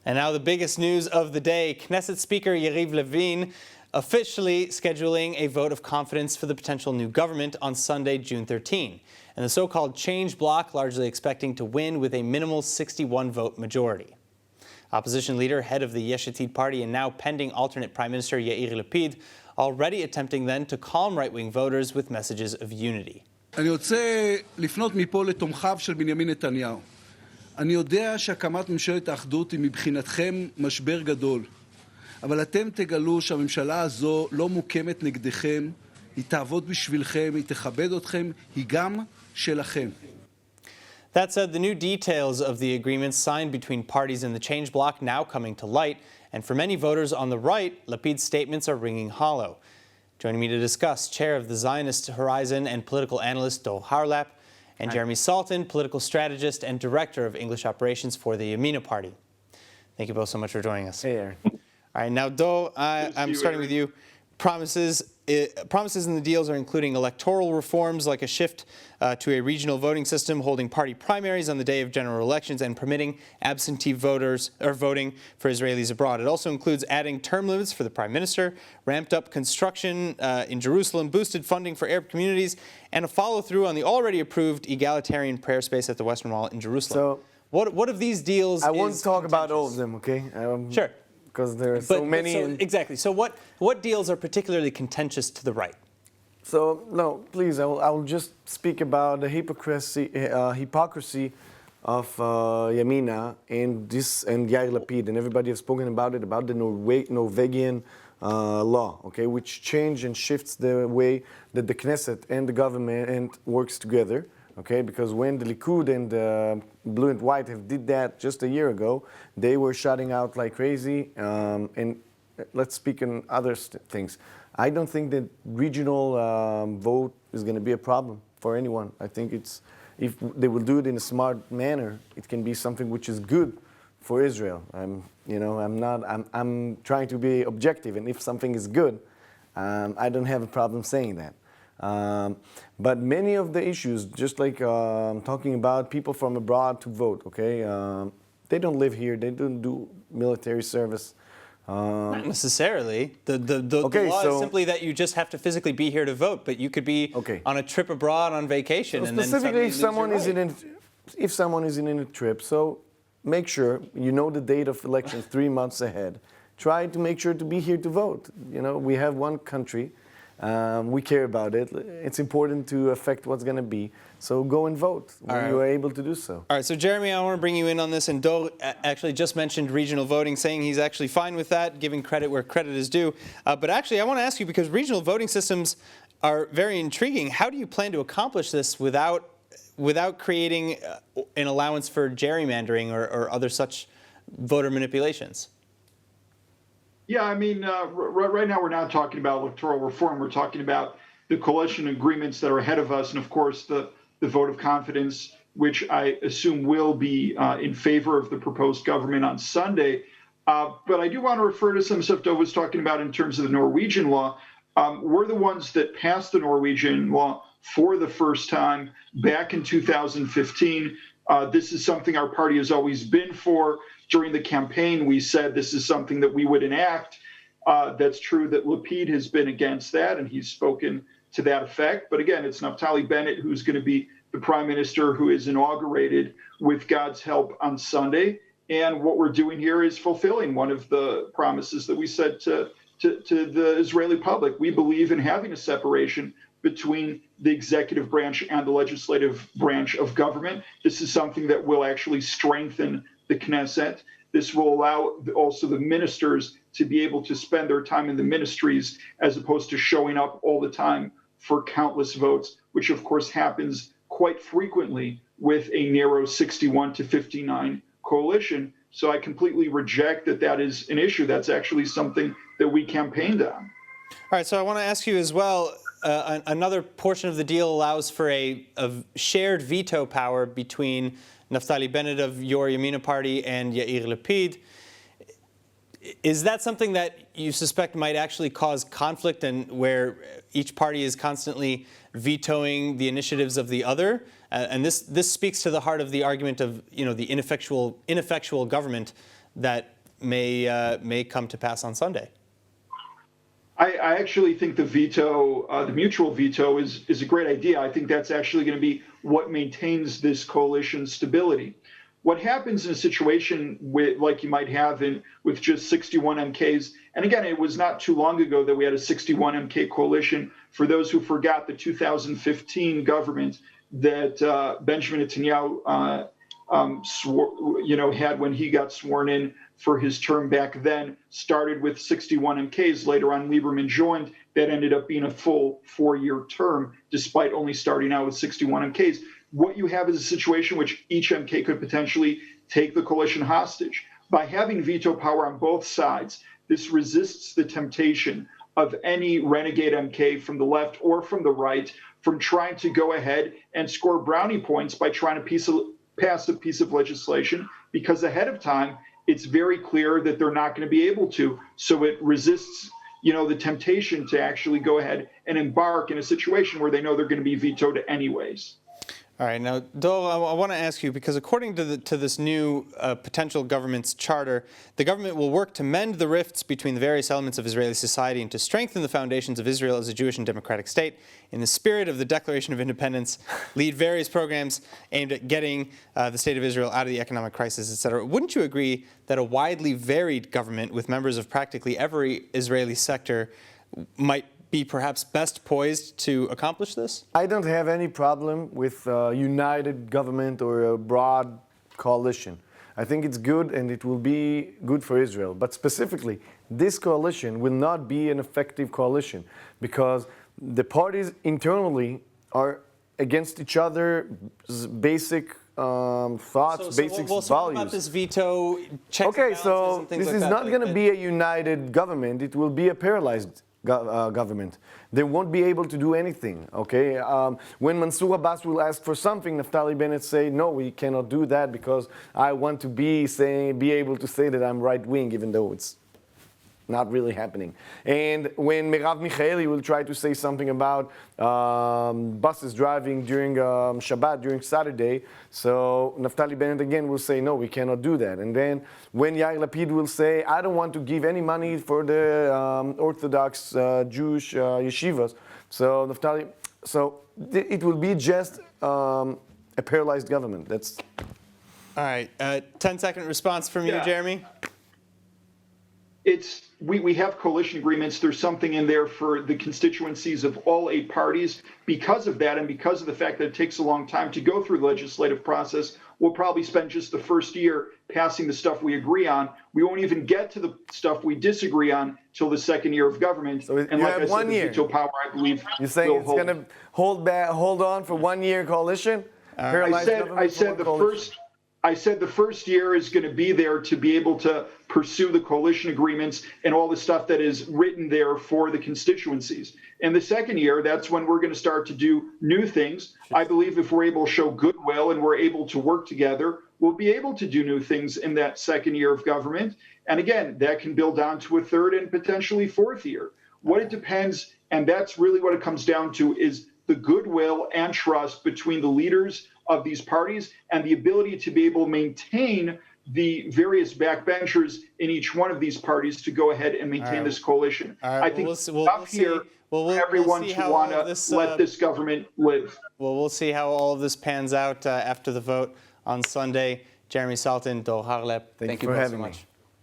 And now the biggest news of the day, Knesset Speaker Yariv Levin officially scheduling a vote of confidence for the potential new government on Sunday, June 13. And the so-called change bloc largely expecting to win with a minimal 61-vote majority. Opposition leader, head of the Yesh Atid party and now pending alternate Prime Minister Yair Lapid, already attempting then to calm right-wing voters with messages of unity. אני רוצה לפנות מפה לתומכיו של בנימין נתניהו. אני יודע שהקמת ממשלת האחדות היא מבחינתכם משבר גדול, אבל אתם תגלו שהממשלה הזו לא מוקמת נגדכם, היא תעבוד בשבילכם, היא תכבד אתכם, היא גם שלכם. That said, the new details of the agreements signed between parties in the change bloc now coming to light, and for many voters on the right, Lapid's statements are ringing hollow. Joining me to discuss, chair of the Zionist Horizon and political analyst Dor Harlap, and Jeremy Saltan, political strategist and director of English operations for the Yamina party. Thank you both so much for joining us. Hey, Aaron. All right, now Dor, I'm starting with you. Promises in the deals are including electoral reforms like a shift to a regional voting system, holding party primaries on the day of general elections, and permitting absentee voters or voting for Israelis abroad. It also includes adding term limits for the prime minister, ramped up construction in Jerusalem, boosted funding for Arab communities, and a follow-through on the already approved egalitarian prayer space at the Western Wall in Jerusalem. So, what of these deals? I won't talk about all of them, okay? Sure. Because there are so many. Exactly. So what deals are particularly contentious to the right? So no, please, I will just speak about the hypocrisy of Yamina and Yair Lapid, and everybody has spoken about it, about the Norwegian law, okay, which change and shifts the way that the Knesset and the government works together. Okay, because when the Likud and Blue and White have did that just a year ago, they were shutting out like crazy. And let's speak on other things. I don't think that regional vote is going to be a problem for anyone. I think if they will do it in a smart manner, it can be something which is good for Israel. I'm trying to be objective, and if something is good, I don't have a problem saying that. But many of the issues, just like talking about people from abroad to vote, okay, they don't live here, they don't do military service. Not necessarily. The law is simply that you just have to physically be here to vote, but you could be on a trip abroad on vacation. So and specifically, then if someone is in a trip, so make sure you know the date of elections 3 months ahead. Try to make sure to be here to vote. You know, we have one country. We care about it. It's important to affect what's going to be. So go and vote when you are able to do so. All right, so Jeremy, I want to bring you in on this. And Dor actually just mentioned regional voting, saying he's actually fine with that, giving credit where credit is due. But actually, I want to ask you, because regional voting systems are very intriguing, how do you plan to accomplish this without creating an allowance for gerrymandering or other such voter manipulations? Yeah, I mean, right now we're not talking about electoral reform. We're talking about the coalition agreements that are ahead of us, and of course the vote of confidence, which I assume will be in favor of the proposed government on Sunday. But I do want to refer to some stuff Dov was talking about in terms of the Norwegian law. We're the ones that passed the Norwegian law for the first time back in 2015. This is something our party has always been for. During the campaign, we said this is something that we would enact. That's true that Lapid has been against that, and he's spoken to that effect. But again, it's Naftali Bennett who's going to be the prime minister who is inaugurated with God's help on Sunday. And what we're doing here is fulfilling one of the promises that we said to the Israeli public. We believe in having a separation between the executive branch and the legislative branch of government. This is something that will actually strengthen the Knesset. This will allow also the ministers to be able to spend their time in the ministries as opposed to showing up all the time for countless votes, which of course happens quite frequently with a narrow 61-59 coalition. So I completely reject that is an issue. That's actually something that we campaigned on. All right, so I want to ask you as well, another portion of the deal allows for a shared veto power between Naftali Bennett of your Yamina party and Yair Lapid. Is that something that you suspect might actually cause conflict, and where each party is constantly vetoing the initiatives of the other? And this speaks to the heart of the argument of the ineffectual government that may come to pass on Sunday? I actually think the veto, the mutual veto, is a great idea. I think that's actually going to be what maintains this coalition stability. What happens in a situation like you might have with just 61 MKs, and again, it was not too long ago that we had a 61 MK coalition. For those who forgot, the 2015 government that Benjamin Netanyahu had when he got sworn in for his term back then started with 61 MKs. Later on, Lieberman joined. That ended up being a full 4-year term, despite only starting out with 61 MKs. What you have is a situation which each MK could potentially take the coalition hostage. By having veto power on both sides, this resists the temptation of any renegade MK from the left or from the right from trying to go ahead and score brownie points by trying to pass a piece of legislation, because ahead of time, it's very clear that they're not going to be able to. So it resists, the temptation to actually go ahead and embark in a situation where they know they're going to be vetoed anyways. All right, now, Dor, I want to ask you, because according to this new potential government's charter, the government will work to mend the rifts between the various elements of Israeli society and to strengthen the foundations of Israel as a Jewish and democratic state. In the spirit of the Declaration of Independence, lead various programs aimed at getting the state of Israel out of the economic crisis, etc. Wouldn't you agree that a widely varied government with members of practically every Israeli sector might be perhaps best poised to accomplish this? I don't have any problem with a united government or a broad coalition. I think it's good and it will be good for Israel. But specifically, this coalition will not be an effective coalition because the parties internally are against each other's basic thoughts, basic values. What about this veto, checks and balances and things this like is that? not going to be a united government. It will be a paralyzed government. They won't be able to do anything, okay? When Mansour Abbas will ask for something, Naftali Bennett say, no, we cannot do that because I want to be able to say that I'm right-wing, even though it's not really happening. And when Merav Michaeli will try to say something about buses driving during Shabbat, during Saturday, so Naftali Bennett again will say, no, we cannot do that. And then when Yair Lapid will say, I don't want to give any money for the Orthodox Jewish yeshivas, so it will be just a paralyzed government. That's... All right, 10-second response from you, Jeremy. We have coalition agreements. There's something in there for the constituencies of all 8 parties. Because of that, and because of the fact that it takes a long time to go through the legislative process, we'll probably spend just the first year passing the stuff we agree on. We won't even get to the stuff we disagree on till the second year of government. So and like I said, the veto power, I believe, you're saying it's going to hold on for 1 year coalition? I said the first year is going to be there to be able to pursue the coalition agreements and all the stuff that is written there for the constituencies. And the second year, that's when we're going to start to do new things. I believe if we're able to show goodwill and we're able to work together, we'll be able to do new things in that second year of government. And again, that can build down to a third and potentially fourth year. What it depends, and that's really what it comes down to, is the goodwill and trust between the leaders of these parties and the ability to be able to maintain the various backbenchers in each one of these parties to go ahead and maintain this coalition. I think everyone to want to let this government live. Well, we'll see how all of this pans out after the vote on Sunday. Jeremy Saltan, Dor Harlap, thank you both so much.